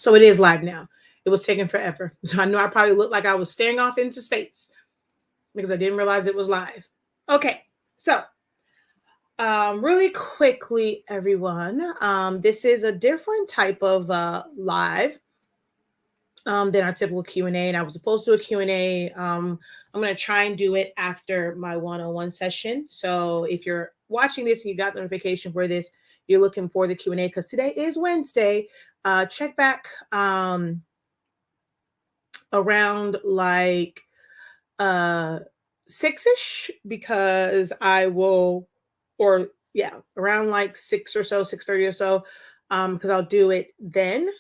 So it is live now. It was taking forever. So I know I probably looked like I was staring off into space because I didn't realize it was live. Okay, so really quickly, everyone, this is a different type of live than our typical Q&A. And I was supposed to do a Q&A. I'm going to try and do it after my one-on-one session. So if you're watching this and you got the notification for this, you're looking for the Q&A because today is Wednesday. Check back around like 6ish because I will, or yeah, around like 6 or so, 6:30 or so, because I'll do it then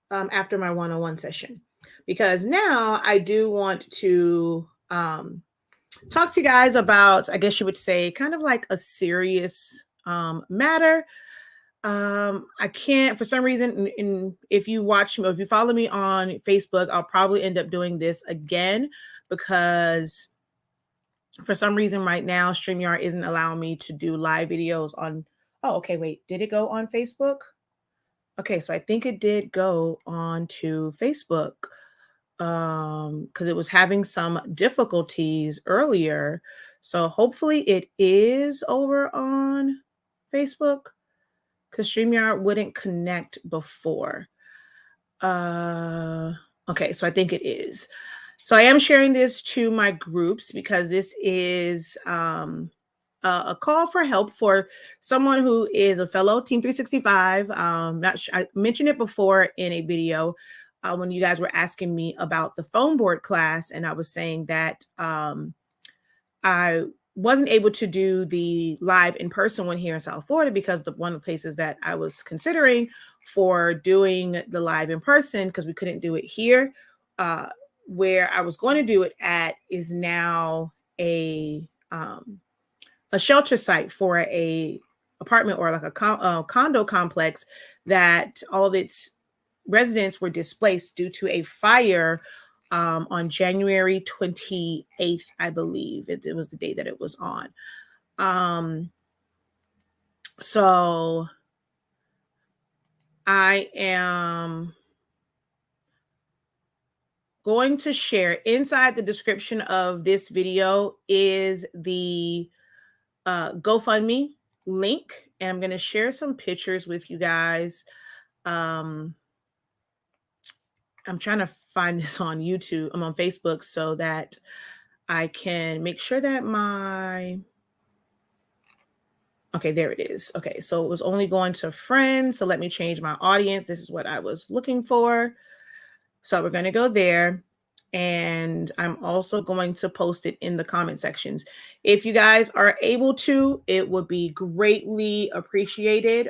after my one-on-one session. Because now I do want to talk to you guys about, I guess you would say, kind of like a serious matter. I can't, for some reason, if you watch me, or if you follow me on Facebook, I'll probably end up doing this again because for some reason right now, StreamYard isn't allowing me to do live videos on, oh, okay, wait, did it go on Facebook? Okay, so I think it did go on to Facebook because it was having some difficulties earlier. So hopefully it is over on Facebook because StreamYard wouldn't connect before. Okay, so I think it is. So I am sharing this to my groups because this is a call for help for someone who is a fellow Team 365. I mentioned it before in a video when you guys were asking me about the phone board class, and I was saying that I wasn't able to do the live in person one here in South Florida because one of the places that I was considering for doing the live in person, because we couldn't do it here, where I was going to do it at is now a shelter site for a apartment or like a condo complex that all of its residents were displaced due to a fire on January 28th, I believe. It was the day that it was on. So I am going to share inside the description of this video is the GoFundMe link, and I'm going to share some pictures with you guys. I'm trying to find this on YouTube. I'm on Facebook so that I can make sure that okay, there it is. Okay, so it was only going to friends. So let me change my audience. This is what I was looking for. So we're going to go there. And I'm also going to post it in the comment sections. If you guys are able to, it would be greatly appreciated.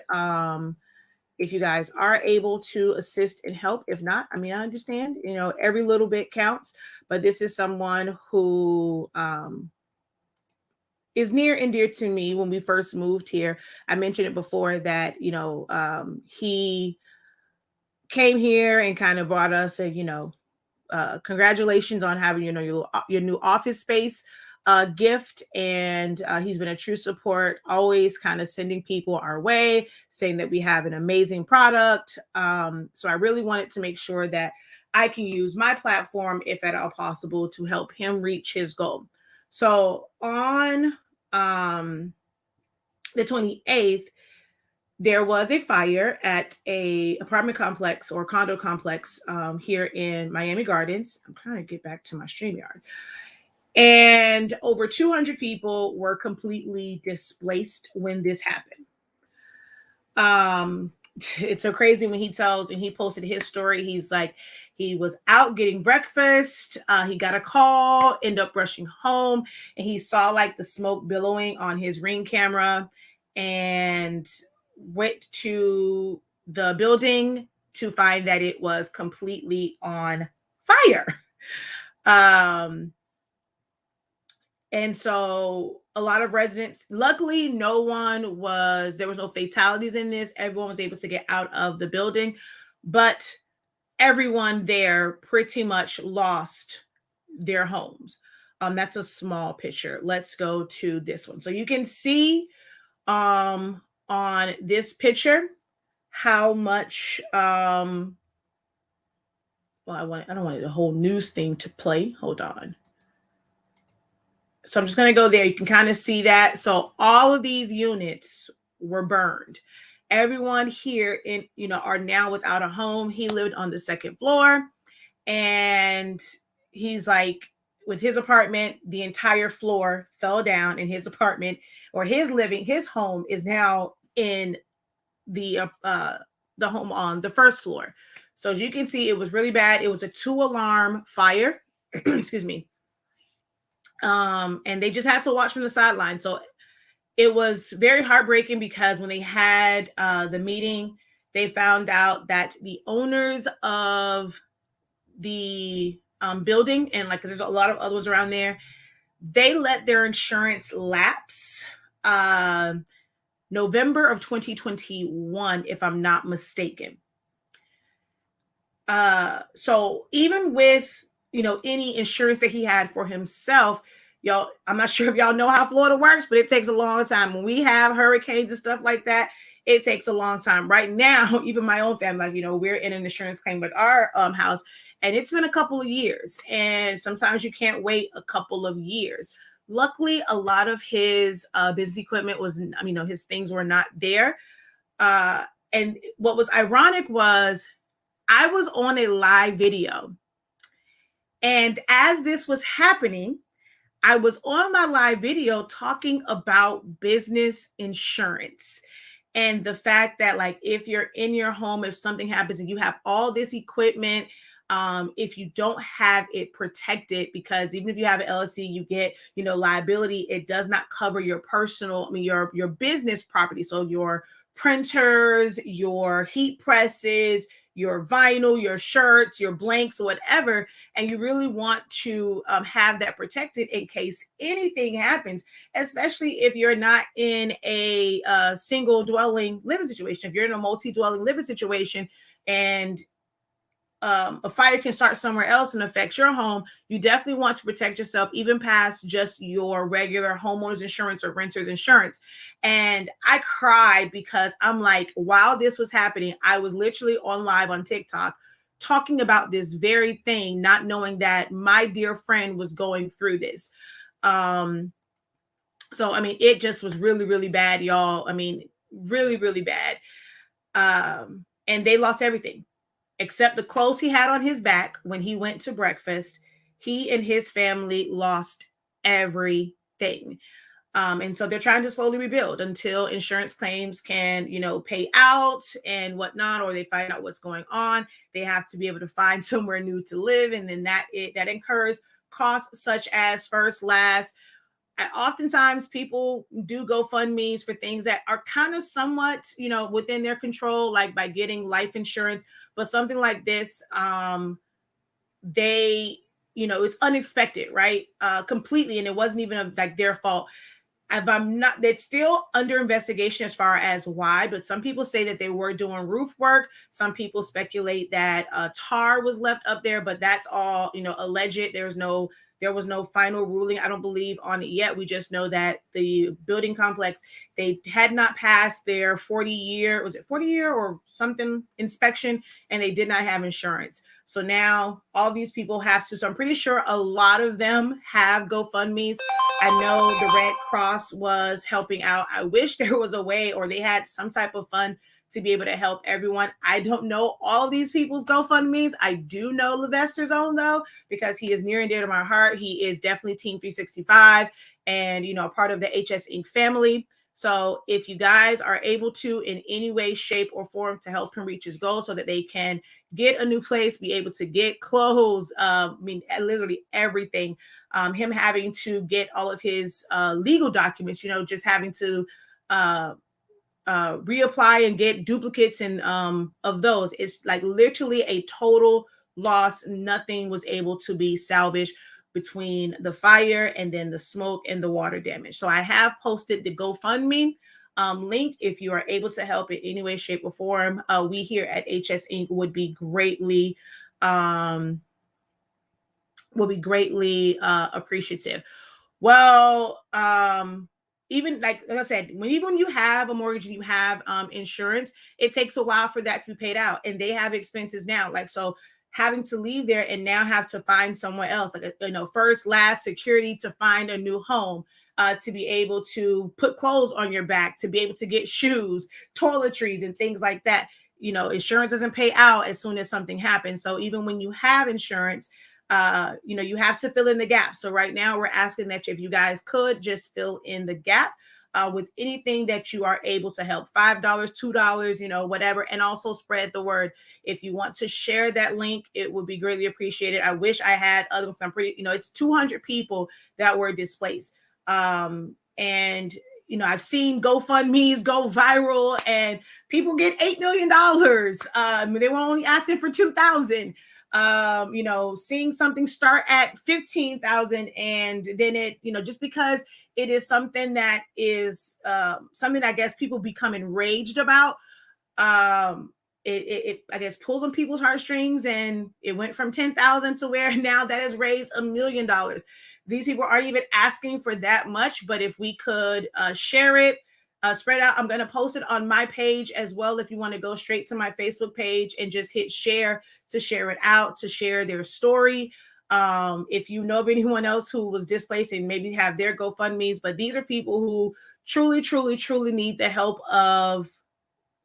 If you guys are able to assist and help. If not, I mean, I understand, every little bit counts, but this is someone who is near and dear to me. When we first moved here, I mentioned it before that, he came here and kind of brought us congratulations on having, your new office space gift. And he's been a true support, always kind of sending people our way, saying that we have an amazing product. So I really wanted to make sure that I can use my platform, if at all possible, to help him reach his goal. So on the 28th, there was a fire at a apartment complex or condo complex here in Miami Gardens. I'm trying to get back to my StreamYard. And over 200 people were completely displaced when this happened. It's so crazy when he tells, and he posted his story. He's like, he was out getting breakfast. He got a call, ended up rushing home, and he saw like the smoke billowing on his Ring camera and went to the building to find that it was completely on fire. And so a lot of residents, luckily there was no fatalities in this. Everyone was able to get out of the building, but everyone there pretty much lost their homes. That's a small picture. Let's go to this one. So you can see on this picture how much I don't want the whole news thing to play. Hold on. So I'm just going to go there. You can kind of see that. So all of these units were burned. Everyone here are now without a home. He lived on the second floor, and he's like, with his apartment, the entire floor fell down in his apartment, or his home is now in the home on the first floor. So as you can see, it was really bad. It was a 2-alarm fire. Excuse me. And they just had to watch from the sideline. So it was very heartbreaking, because when they had the meeting, they found out that the owners of the building, and like, 'cause there's a lot of others around there, they let their insurance lapse November of 2021, if I'm not mistaken. So even with, any insurance that he had for himself, y'all, I'm not sure if y'all know how Florida works, but it takes a long time. When we have hurricanes and stuff like that, it takes a long time. Right now, even my own family, like, we're in an insurance claim with our house, and it's been a couple of years. And sometimes you can't wait a couple of years. Luckily, a lot of his business equipment was, his things were not there. And what was ironic was, I was on a live video, and as this was happening, I was on my live video talking about business insurance, and the fact that, like, if you're in your home, if something happens and you have all this equipment, if you don't have it protected, because even if you have an LLC, you get, liability, it does not cover your personal, your business property. So your printers, your heat presses, your vinyl, your shirts, your blanks, whatever. And you really want to have that protected in case anything happens, especially if you're not in a single dwelling living situation. If you're in a multi-dwelling living situation, and a fire can start somewhere else and affect your home, you definitely want to protect yourself, even past just your regular homeowners insurance or renters insurance. And I cried, because I'm like, while this was happening, I was literally on live on TikTok talking about this very thing, not knowing that my dear friend was going through this. So, it just was really, really bad, y'all. Really, really bad. And they lost everything except the clothes he had on his back when he went to breakfast. He and his family lost everything. And so they're trying to slowly rebuild until insurance claims can, pay out and whatnot, or they find out what's going on. They have to be able to find somewhere new to live. And then that incurs costs such as first, last. Oftentimes people do GoFundMe's for things that are kind of somewhat, within their control, like by getting life insurance. But something like this, it's unexpected, right? Completely. And it wasn't even like their fault. It's still under investigation as far as why, but some people say that they were doing roof work. Some people speculate that tar was left up there, but that's all, alleged. There was no final ruling, I don't believe, on it yet. We just know that the building complex, they had not passed their 40-year or something inspection, and they did not have insurance. So now all these people have to, so I'm pretty sure a lot of them have GoFundMe's. I know the Red Cross was helping out. I wish there was a way, or they had some type of fund to be able to help everyone. I don't know all of these people's GoFundMe's. I do know Levester's own, though, because he is near and dear to my heart. He is definitely Team 365 and, a part of the HS Inc. family. So if you guys are able to, in any way, shape, or form, to help him reach his goal so that they can get a new place, be able to get clothes, literally everything. Him having to get all of his legal documents, just having to reapply and get duplicates and of those. It's like literally a total loss. Nothing was able to be salvaged between the fire and then the smoke and the water damage. So I have posted the GoFundMe link. If you are able to help in any way, shape, or form, we here at HS Inc. would be greatly appreciative. Well, even like I said, even when you have a mortgage and you have insurance, it takes a while for that to be paid out, and they have expenses now. Like, so having to leave there and now have to find somewhere else, like, first, last, security to find a new home, to be able to put clothes on your back, to be able to get shoes, toiletries, and things like that. Insurance doesn't pay out as soon as something happens. So even when you have insurance, you have to fill in the gap. So right now we're asking that if you guys could just fill in the gap with anything that you are able to help. $5, $2, whatever. And also spread the word. If you want to share that link, it would be greatly appreciated. I wish I had others. I'm pretty, it's 200 people that were displaced. And I've seen GoFundMe's go viral and people get $8 million. They were only asking for 2,000. Seeing something start at 15,000 and then it, just because it is something that is something I guess people become enraged about. It I guess pulls on people's heartstrings, and it went from 10,000 to where now that has raised $1 million. These people aren't even asking for that much, but if we could share it, spread out. I'm going to post it on my page as well. If you want to go straight to my Facebook page and just hit share to share it out, to share their story. If you know of anyone else who was displaced and maybe have their GoFundMe's, but these are people who truly, truly, truly need the help of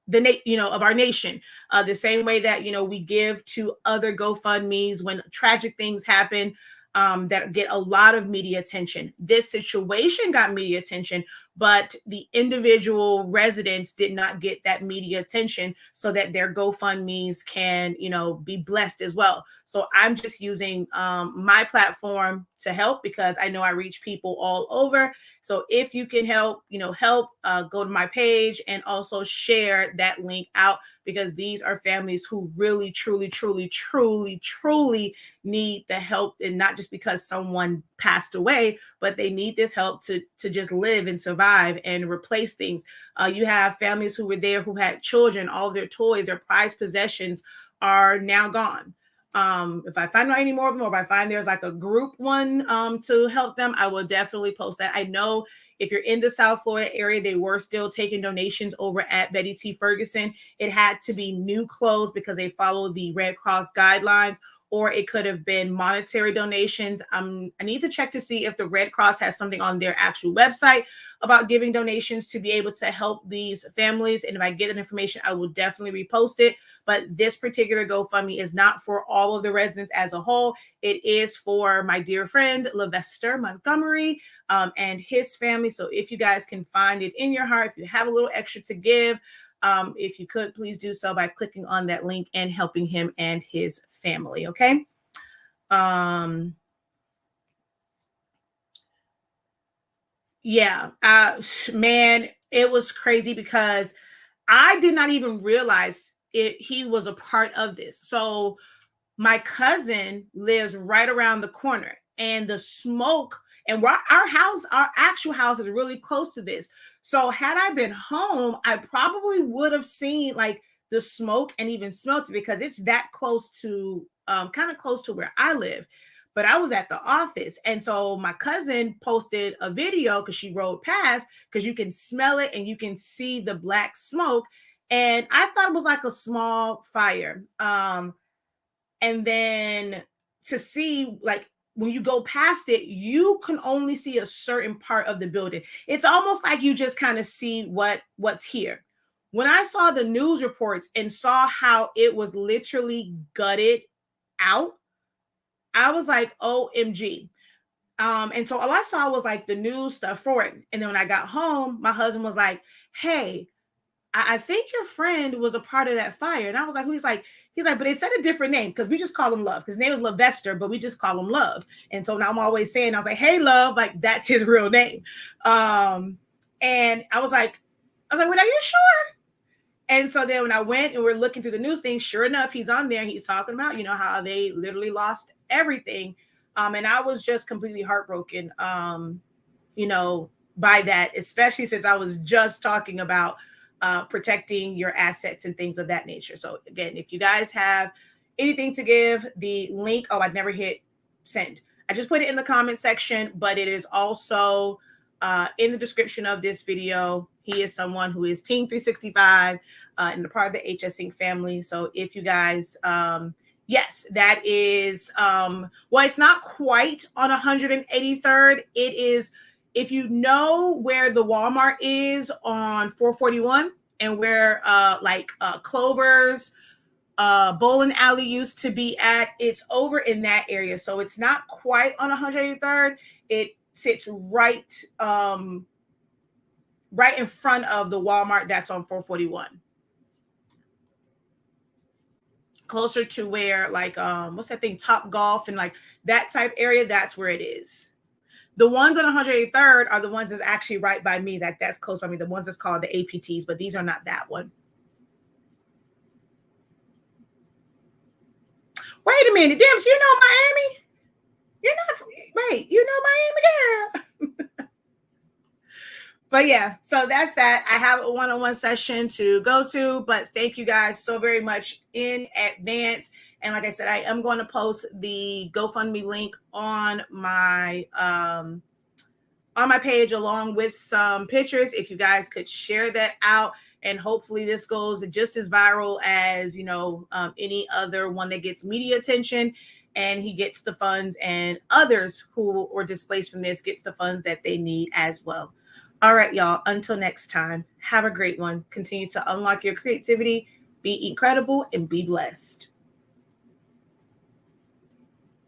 of our nation, the same way that, we give to other GoFundMe's when tragic things happen. That get a lot of media attention. This situation got media attention, but the individual residents did not get that media attention so that their GoFundMe's can, be blessed as well. So I'm just using my platform to help because I know I reach people all over. So if you can help, go to my page and also share that link out, because these are families who really, truly, truly, truly, truly need the help, and not just because someone passed away, but they need this help to just live and survive and replace things. You have families who were there who had children, all their toys, their prized possessions are now gone. If I find out any more of them, or if I find there's like a group one to help them, I will definitely post that. I know if you're in the South Florida area, they were still taking donations over at Betty T. Ferguson. It had to be new clothes because they follow the Red Cross guidelines, or it could have been monetary donations. I need to check to see if the Red Cross has something on their actual website about giving donations to be able to help these families. And if I get that information, I will definitely repost it. But this particular GoFundMe is not for all of the residents as a whole. It is for my dear friend, Levester Montgomery, and his family. So if you guys can find it in your heart, if you have a little extra to give, if you could, please do so by clicking on that link and helping him and his family. Okay. Yeah, man, it was crazy because I did not even realize he was a part of this. So my cousin lives right around the corner, and the smoke, and our actual house is really close to this. So had I been home, I probably would have seen like the smoke and even smelt it, because it's that close to kind of close to where I live. But I was at the office, and so my cousin posted a video because she rode past, because you can smell it and you can see the black smoke, and I thought it was like a small fire. And then to see, like, when you go past it, you can only see a certain part of the building. It's almost like you just kind of see what's here. When I saw the news reports and saw how it was literally gutted out, I was like, OMG. And so all I saw was like the news stuff for it. And then when I got home, my husband was like, hey, I think your friend was a part of that fire. And I was like, he's like, but they said a different name, because we just call him Love, because his name is Levester, but we just call him Love. And so now I'm always saying, I was like, hey, Love, like that's his real name. And I was like, well, are you sure? And so then when I went and we're looking through the news thing, sure enough, he's on there and he's talking about, how they literally lost everything. And I was just completely heartbroken, by that, especially since I was just talking about protecting your assets and things of that nature. So again, if you guys have anything to give, the link, I'd never hit send. I just put it in the comment section, but it is also in the description of this video. He is someone who is Team 365 and a part of the HS Inc. family. So if you guys Yes, that is well, it's not quite on 183rd. It is, if you know where the Walmart is on 441 and where Clover's bowling alley used to be at, it's over in that area. So it's not quite on 183rd. It sits right in front of the Walmart that's on 441. Closer to where what's that thing, Top Golf and like that type area, that's where it is. The ones on 183rd are the ones that's actually right by me, that's close by me, the ones that's called the APTs, but these are not that one. Wait a minute, damn, so you know Miami? You're not, wait, you know Miami, girl. But yeah, so that's that. I have a one-on-one session to go to, but thank you guys so very much in advance. And like I said, I am going to post the GoFundMe link on my page along with some pictures. If you guys could share that out, and hopefully this goes just as viral as any other one that gets media attention, and he gets the funds, and others who were displaced from this gets the funds that they need as well. All right, y'all. Until next time, have a great one. Continue to unlock your creativity, be incredible, and be blessed.